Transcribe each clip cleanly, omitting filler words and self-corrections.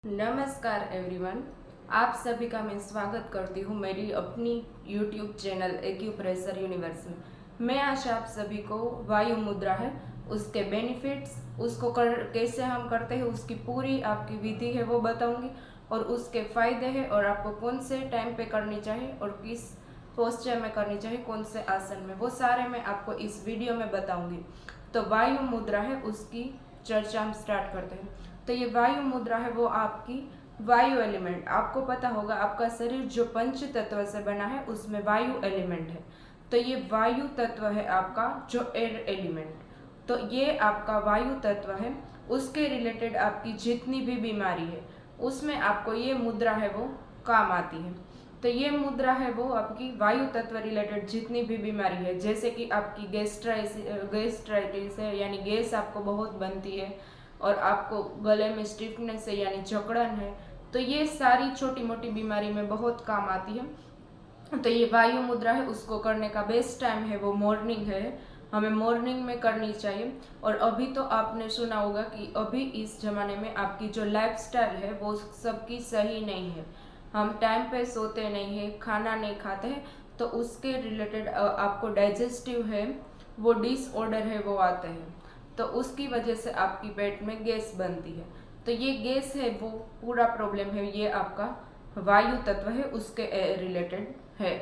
नमस्कार एवरीवन, आप सभी का मैं स्वागत करती हूँ मेरी अपनी यूट्यूब चैनल एक्यूप्रेशर यूनिवर्स में। मैं आज आप सभी को वायु मुद्रा है उसके बेनिफिट्स, उसको कैसे हम करते हैं उसकी पूरी आपकी विधि है वो बताऊंगी, और उसके फायदे हैं और आपको कौन से टाइम पे करनी चाहिए और किस पोस्चर में करनी चाहिए, कौन से आसन में, वो सारे मैं आपको इस वीडियो में बताऊंगी। तो वायु मुद्रा है उसकी चर्चा हम स्टार्ट करते हैं। तो ये वायु मुद्रा है वो आपकी वायु एलिमेंट, आपको पता होगा आपका शरीर जो पंच तत्व से बना है उसमें वायु एलिमेंट है। तो ये वायु तत्व है आपका जो एयर एलिमेंट। तो ये आपका वायु तत्व है, उसके रिलेटेड आपकी जितनी भी बीमारी है उसमें आपको ये मुद्रा है वो काम आती है। तो ये मुद्रा है वो आपकी वायु तत्व रिलेटेड जितनी भी बीमारी है, जैसे कि आपकी गैस्ट्राइटिस है यानी गैस आपको बहुत बनती है, और आपको गले में स्टिफनेस है यानी जकड़न है, तो ये सारी छोटी मोटी बीमारी में बहुत काम आती है। तो ये वायु मुद्रा है उसको करने का बेस्ट टाइम है वो मॉर्निंग है, हमें मॉर्निंग में करनी चाहिए। और अभी तो आपने सुना होगा कि अभी इस जमाने में आपकी जो लाइफस्टाइल है वो सबकी सही नहीं है, हम टाइम पे सोते नहीं है, खाना नहीं खाते हैं, तो उसके रिलेटेड आपको डाइजेस्टिव है वो डिसऑर्डर है वो आते हैं, तो उसकी वजह से आपकी पेट में गैस बनती है। तो ये गैस है वो पूरा प्रॉब्लम है, ये आपका वायु तत्व है उसके रिलेटेड है।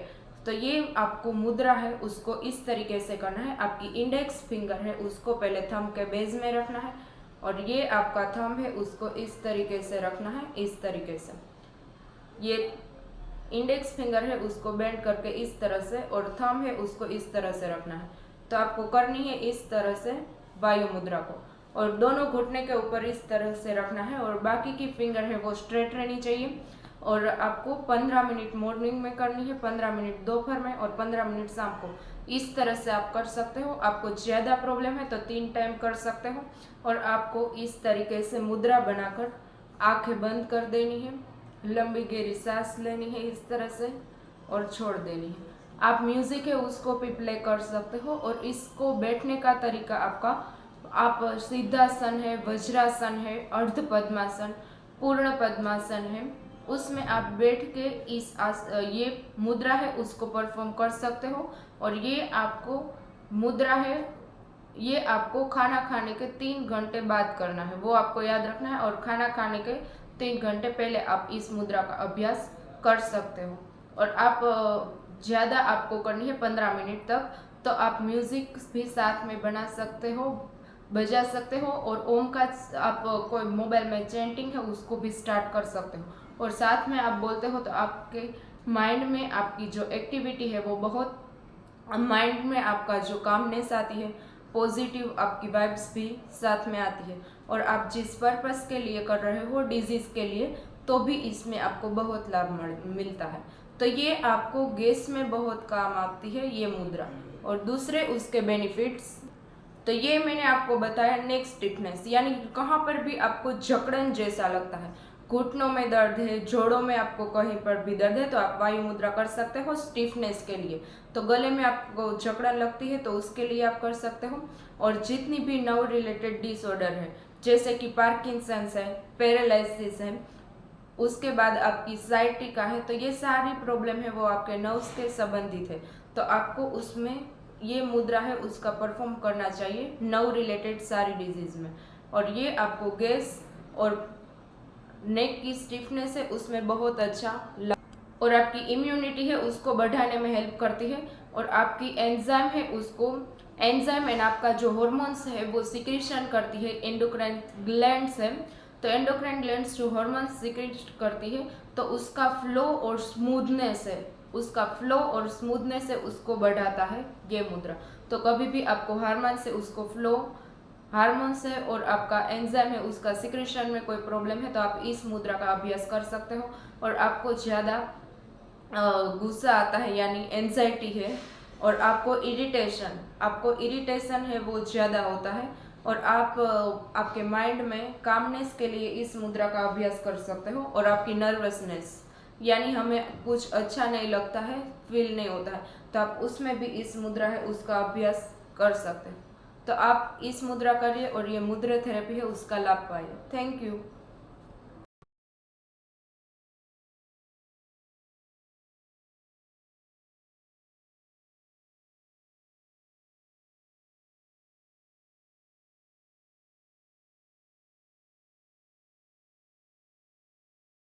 तो ये आपको मुद्रा है उसको इस तरीके से करना है, आपकी इंडेक्स फिंगर है उसको पहले थंब के बेस में रखना है, और ये आपका थंब है उसको इस तरीके से रखना है, इस तरीके से। ये इंडेक्स फिंगर है उसको बेंड करके इस तरह से, और थंब है उसको इस तरह से रखना है। तो आपको करनी है इस तरह से वायु मुद्रा को, और दोनों घुटने के ऊपर इस तरह से रखना है, और बाकी की फिंगर है वो स्ट्रेट रहनी चाहिए। और आपको 15 मिनट मॉर्निंग में करनी है, 15 मिनट दोपहर में, और 15 मिनट शाम को। इस तरह से आप कर सकते हो। आपको ज़्यादा प्रॉब्लम है तो 3 टाइम कर सकते हो। और आपको इस तरीके से मुद्रा बनाकर आंखें बंद कर देनी है, लंबी गहरी सांस लेनी है इस तरह से, और छोड़ देनी है। आप म्यूजिक है उसको भी प्ले कर सकते हो। और इसको बैठने का तरीका आपका, आप सिद्धासन है, वज्रासन है, अर्ध पद्मासन, पूर्ण पद्मासन है, उसमें आप बैठ के ये मुद्रा है उसको परफॉर्म कर सकते हो। और ये आपको मुद्रा है ये आपको खाना खाने के 3 घंटे बाद करना है, वो आपको याद रखना है। और खाना खाने के 3 घंटे पहले आप इस मुद्रा का अभ्यास कर सकते हो। और आप ज़्यादा आपको करनी है 15 मिनट तक, तो आप म्यूज़िक भी साथ में बना सकते हो, बजा सकते हो। और ओम का आप कोई मोबाइल में चैंटिंग है उसको भी स्टार्ट कर सकते हो, और साथ में आप बोलते हो तो आपके माइंड में आपकी जो एक्टिविटी है वो बहुत, माइंड में आपका जो कामनेस आती है, पॉजिटिव आपकी वाइब्स भी साथ में आती है। और आप जिस पर्पस के लिए कर रहे हो डिजीज़ के लिए, तो भी इसमें आपको बहुत लाभ मिलता है। तो ये आपको गैस में बहुत काम आती है ये मुद्रा। और दूसरे उसके बेनिफिट्स, तो ये मैंने आपको बताया नेक स्टिफनेस, यानी कहाँ पर भी आपको जकड़न जैसा लगता है, घुटनों में दर्द है, जोड़ों में आपको कहीं पर भी दर्द है, तो आप वायु मुद्रा कर सकते हो स्टिफनेस के लिए। तो गले में आपको जकड़न लगती है तो उसके लिए आप कर सकते हो। और जितनी भी नर्व रिलेटेड डिसऑर्डर है, जैसे कि पार्किंसंस है, पैरालिसिस है, उसके बाद आपकी साइटिका है, तो ये सारी प्रॉब्लम है वो आपके नर्व्स के संबंधित है, तो आपको उसमें ये मुद्रा है उसका परफॉर्म करना चाहिए नर्व रिलेटेड सारी डिजीज में। और ये आपको गैस और नेक की स्टिफनेस है उसमें बहुत अच्छा, और आपकी इम्यूनिटी है उसको बढ़ाने में हेल्प करती है। और आपकी एंजाइम है उसको, एंजाइम एंड आपका जो हॉर्मोन्स है वो सिक्रीशन करती है, एंडोक्राइन ग्लैंड्स है, तो एंडोक्राइन ग्लैंड्स जो हॉर्मोन्स सिक्रीट करती है, तो उसका फ्लो और स्मूथनेस है, उसका फ्लो और स्मूथनेस है उसको बढ़ाता है ये मुद्रा। तो कभी भी आपको हार्मोन से उसको फ्लो, हार्मोन्स है और आपका एंजाइम है उसका सिक्रेशन में कोई प्रॉब्लम है, तो आप इस मुद्रा का अभ्यास कर सकते हो। और आपको ज़्यादा गुस्सा आता है यानी एंजाइटी है, और आपको इरिटेशन है वो ज़्यादा होता है, और आप आपके माइंड में कामनेस के लिए इस मुद्रा का अभ्यास कर सकते हो। और आपकी नर्वसनेस यानी हमें कुछ अच्छा नहीं लगता है, फील नहीं होता है, तो आप उसमें भी इस मुद्रा है उसका अभ्यास कर सकते हैं। तो आप इस मुद्रा करिए और ये मुद्रा थेरेपी है उसका लाभ पाइए। Thank you.